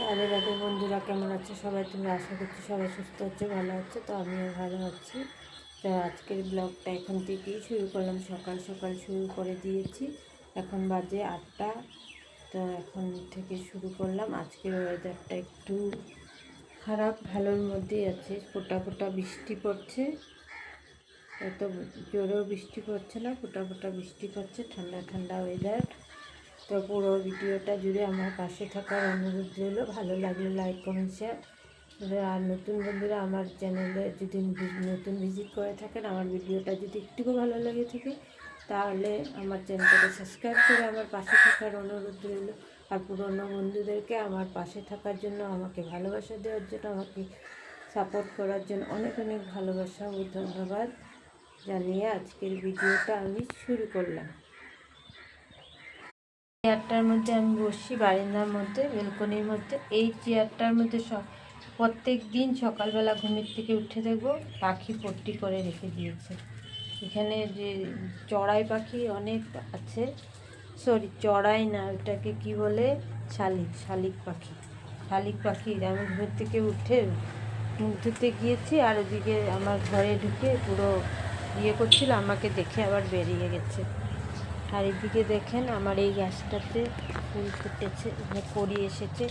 রাধে রাধে বন্ধুরা, কেমন আছে সবাই? তোমরা আশা করছি সবাই সুস্থ হচ্ছে, ভালো হচ্ছে। তো আমিও ভালো আছি। তো আজকের ব্লগটা এখন থেকেই শুরু করলাম। সকাল সকাল শুরু করে দিয়েছি। এখন বাজে 8টা। তো এখন থেকে শুরু করলাম। আজকের ওয়েদারটা একটু খারাপ, ভালোর মধ্যেই আছে। ফোঁটা ফোঁটা বৃষ্টি পড়ছে, এত জোরেও বৃষ্টি পড়ছে না, ফোঁটা ফোঁটা বৃষ্টি পড়ছে, ঠান্ডা ঠান্ডা ওয়েদার। তো পুরো ভিডিওটা জুড়ে আমার পাশে থাকার অনুরোধ রইল। ভালো লাগলে লাইক কমেন্ট শেয়ার। আর নতুন বন্ধুরা আমার চ্যানেলে যদি নতুন ভিজিট করে থাকেন, আমার ভিডিওটা যদি একটুকু ভালো লাগে থাকে, তাহলে আমার চ্যানেলটাকে সাবস্ক্রাইব করে আমার পাশে থাকার অনুরোধ রইল। আর পুরনো বন্ধুদেরকে আমার পাশে থাকার জন্য, আমাকে ভালোবাসা দেওয়ার জন্য, আমাকে সাপোর্ট করার জন্য অনেক অনেক ভালোবাসা ও ধন্যবাদ জানিয়ে আজকের ভিডিওটা আমি শুরু করলাম। চেয়ারটার মধ্যে আমি বসি, বারান্দার মধ্যে, বেলকনির মধ্যে। এই চেয়ারটার মধ্যে প্রত্যেক দিন সকালবেলা ঘুমের থেকে উঠে দেখবো পাখি পট্টি করে রেখে দিয়েছে। এখানে যে চড়াই পাখি অনেক আছে, সরি চড়াই না, ওটাকে কি বলে, শালিক, শালিক পাখি। শালিক পাখি আমি ঘুমের থেকে উঠে মুখ ধুতে গিয়েছি, আর ওদিকে আমার ঘরে ঢুকে পুরো ইয়ে করছিল, আমাকে দেখে আবার বেরিয়ে গেছে। আর এদিকে দেখেন আমার এই গাছটাতে ফুল ফুটেছে, কড়ি এসেছে।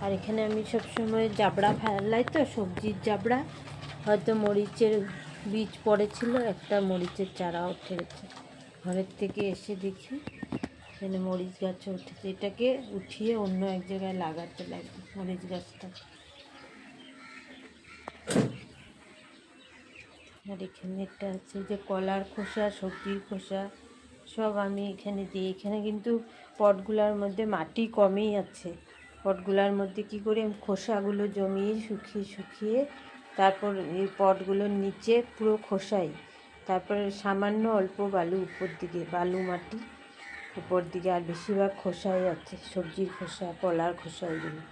আর এখানে আমি সবসময় জাবড়া ফেলাই, তো সবজির জাবড়া, হয়তো মরিচের বীজ পড়েছিল, একটা মরিচের চারাও উঠেছে। ঘরের থেকে এসে দেখি এখানে মরিচ গাছও উঠেছে। এটাকে উঠিয়ে অন্য এক জায়গায় লাগাতে লাগবে মরিচ গাছটা। আর এখানে একটা আছে যে কলার খোসা, সবজির খোসা সব আমি এখানে দিই। এখানে কিন্তু পটগুলার মধ্যে মাটি কমই আছে। পটগুলার মধ্যে কি করি, আমি খোসাগুলো জমিয়ে শুকিয়ে তারপর এই পটগুলোর নিচে পুরো খোসাই, তারপরে সামান্য অল্প বালু উপর দিকে, বালু মাটি উপর দিকে, আর বেশিরভাগ খোসাই আছে, সবজির খোসা, কলার খোসা, এগুলো।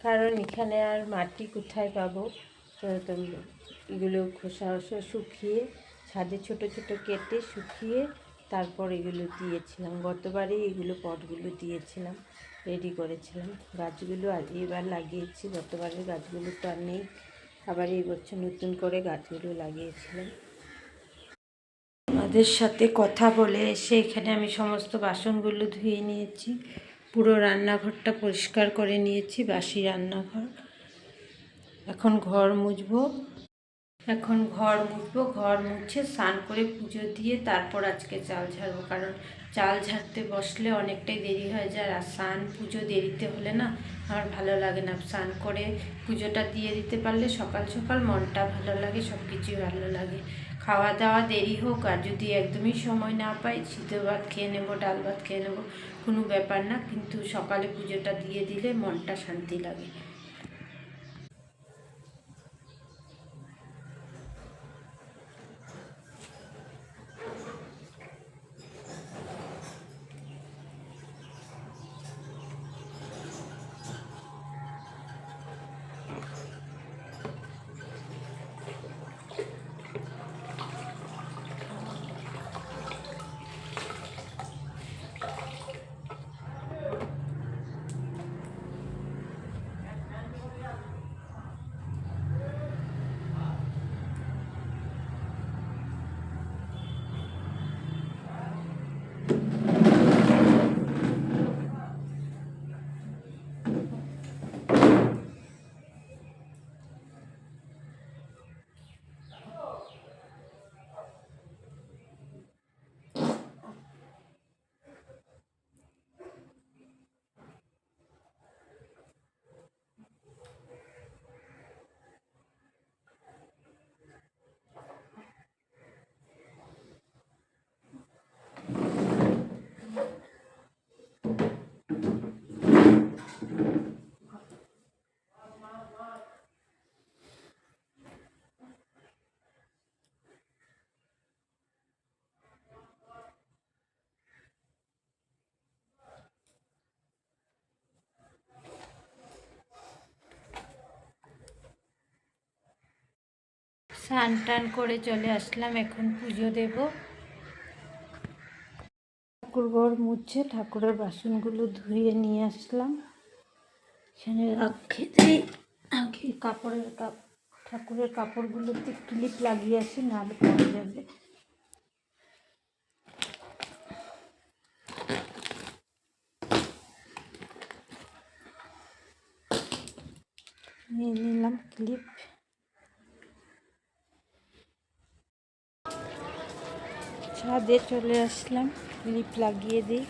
কারণ এখানে আর মাটি কোথায় পাবো? তো এগুলো খোসা শুকিয়ে ছাদে ছোট ছোট কেটে শুকিয়ে তারপর এগুলো দিয়েছিলাম। গতবারে এগুলো পটগুলো দিয়েছিলাম, রেডি করেছিলাম। গাছগুলো আর এবার লাগিয়েছি, গতবারের গাছগুলো তো আর নেই, আবার এই বছর নতুন করে গাছগুলো লাগিয়েছিলাম। আমাদের সাথে কথা বলে এসে এখানে আমি সমস্ত বাসনগুলো ধুয়ে নিয়েছি, পুরো রান্নাঘরটা পরিষ্কার করে নিয়েছি, বাসি রান্নাঘর। এখন ঘর মুছবো, ঘর মুছে স্নান করে পুজো দিয়ে তারপর আজকে চাল ঝাড়বো। কারণ চাল ঝাড়তে বসলে অনেকটাই দেরি হয়ে যায়, আর স্নান পুজো দেরিতে হলে না আমার ভালো লাগে না। স্নান করে পুজোটা দিয়ে দিতে পারলে সকাল সকাল মনটা ভালো লাগে, সব কিছুই ভালো লাগে। খাওয়া দাওয়া দেরি হোক, আর যদি একদমই সময় না পাই, সিদ্ধ ভাত খেয়ে নেবো, ডাল ভাত খেয়ে নেবো, কোনো ব্যাপার না, কিন্তু সকালে পুজোটা দিয়ে দিলে মনটা শান্তি লাগে। স্নান টান করে চলে আসলাম, এখন পুজো দেব। ঠাকুর ঘর মুছে ঠাকুরের বাসনগুলো ধুয়ে নিয়ে আসলাম। এখানে খেতেই আগে ঠাকুরের কাপড়গুলোতে ক্লিপ লাগিয়ে আসি, নাহলে পড়ে যাবে। নিয়ে নিলাম ক্লিপ। ছাদে চলে আসলাম, ক্লিপ লাগিয়ে দিই।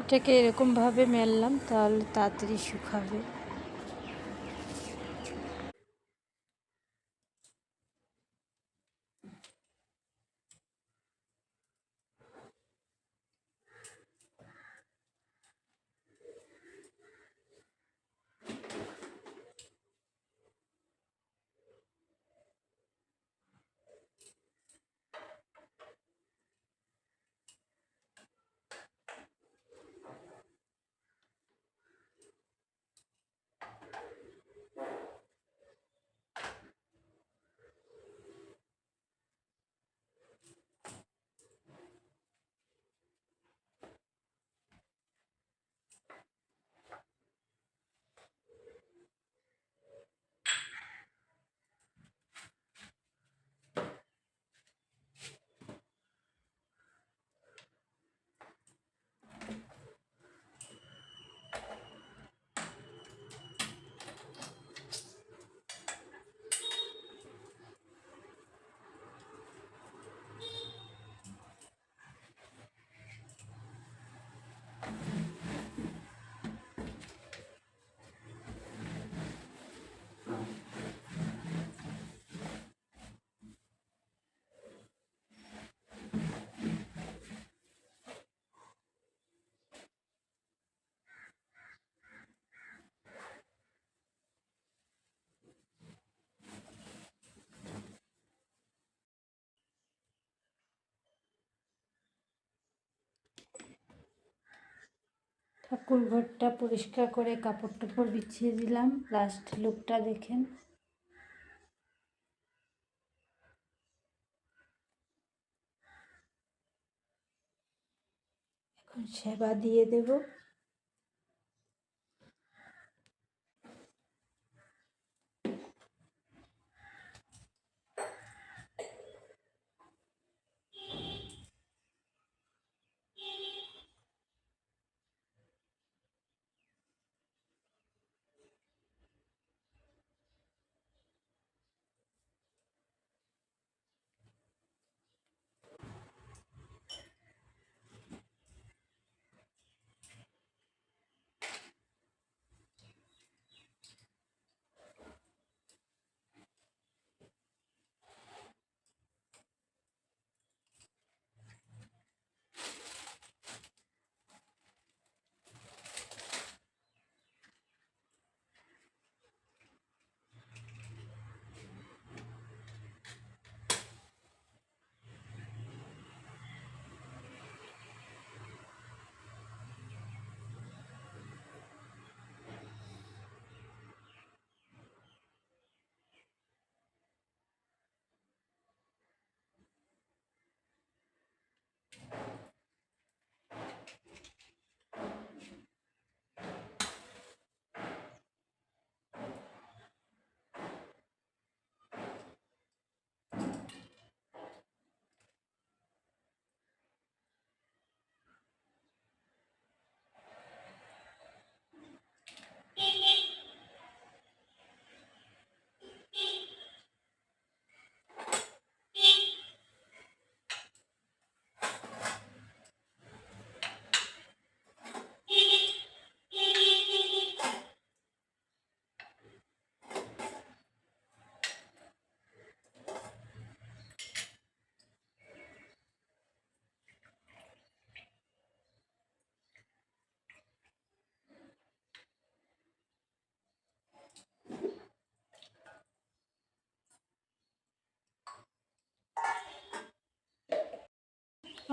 এটাকে এরকমভাবে মেললাম, তাহলে তাড়াতাড়ি শুকাবে। ঠাকুর ঘরটা পরিষ্কার করে কাপড় টাপড় বিছিয়ে দিলাম। লাস্ট লুকটা দেখেন। এখন সেবা দিয়ে দেব।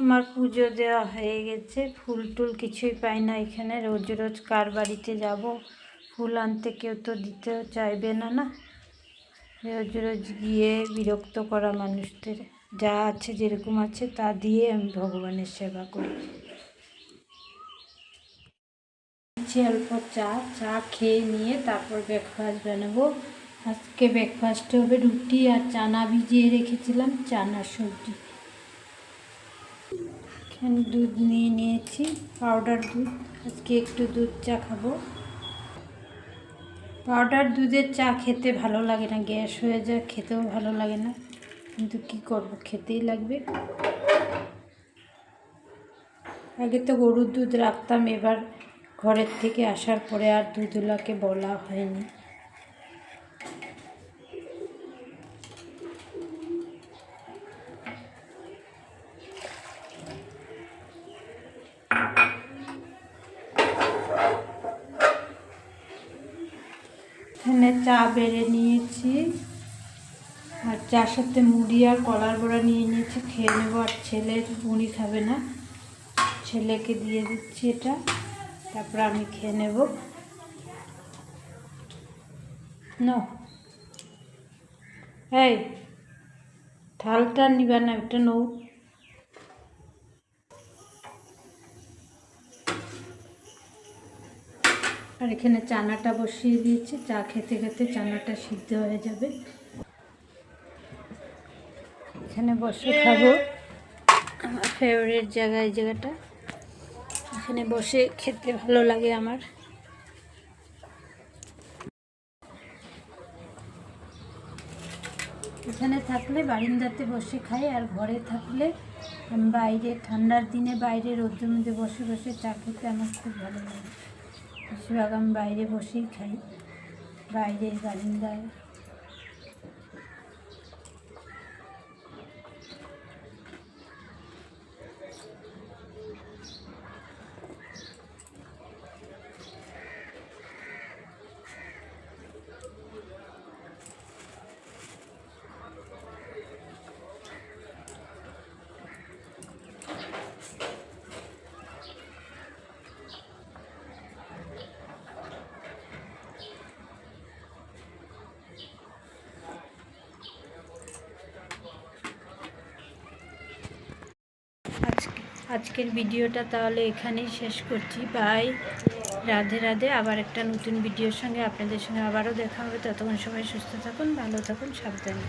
আমার পুজো দেওয়া হয়ে গেছে, ফুল টুল কিছুই পাই না এখানে। রোজ রোজ কার বাড়িতে যাব, ফুল আনতে কেউ তো দিতেও চাইবে না। না, রোজ রোজ গিয়ে বিরক্ত করা মানুষদের, যা আছে যেরকম আছে তা দিয়ে আমি ভগবানের সেবা করি। অল্প চা খেয়ে নিয়ে তারপর ব্রেকফাস্ট বানাবো। আজকে ব্রেকফাস্টে হবে রুটি আর চানা ভিজিয়ে রেখেছিলাম, চানার সবজি। এখানে দুধ নিয়ে নিয়েছি, পাউডার দুধ। আজকে একটু দুধ চা খাবো। পাউডার দুধের চা খেতে ভালো লাগে না, গ্যাস হয়ে যায়, খেতেও ভালো লাগে না, কিন্তু কি করব, খেতেই লাগবে। আগে তো গরুর দুধ রাখতাম, এবার ঘরের থেকে আসার পরে আর দুধওয়ালাকে বলা হয়নি। এখানে চা বেড়ে নিয়েছি, আর চার সাথে মুড়ি আর কলার বড়া নিয়ে নিয়েছি, খেয়ে নেবো। আর ছেলের মুড়ি খাবে না, ছেলেকে দিয়ে দিচ্ছি এটা, তারপর আমি খেয়ে নেব। এই থালটা নিবা না, এটা নৌ। আর এখানে চানাটা বসিয়ে দিয়েছি, চা খেতে খেতে চানাটা সিদ্ধ হয়ে যাবে। এখানে বসে খাবো, আমার ফেভারিট জায়গা এই জায়গাটা, এখানে বসে খেতে ভালো লাগে আমার। এখানে থাকলে বারিন্দাতে বসে খাই, আর ঘরে থাকলে বাইরে ঠান্ডার দিনে বাইরে রোদের মধ্যে বসে বসে চা খেতে আমার খুব ভালো লাগে। বেশিরভাগ আমি বাইরে বসেই খাই, বাইরে বারিন্দায়। আজকের ভিডিওটা তাহলে এখানেই শেষ করছি। বাই, রাধে রাধে। আবার একটা নতুন ভিডিওর সঙ্গে আপনাদের সঙ্গে আবারও দেখা হবে। ততক্ষণ সবাই সুস্থ থাকুন, ভালো থাকুন, সাবধানে।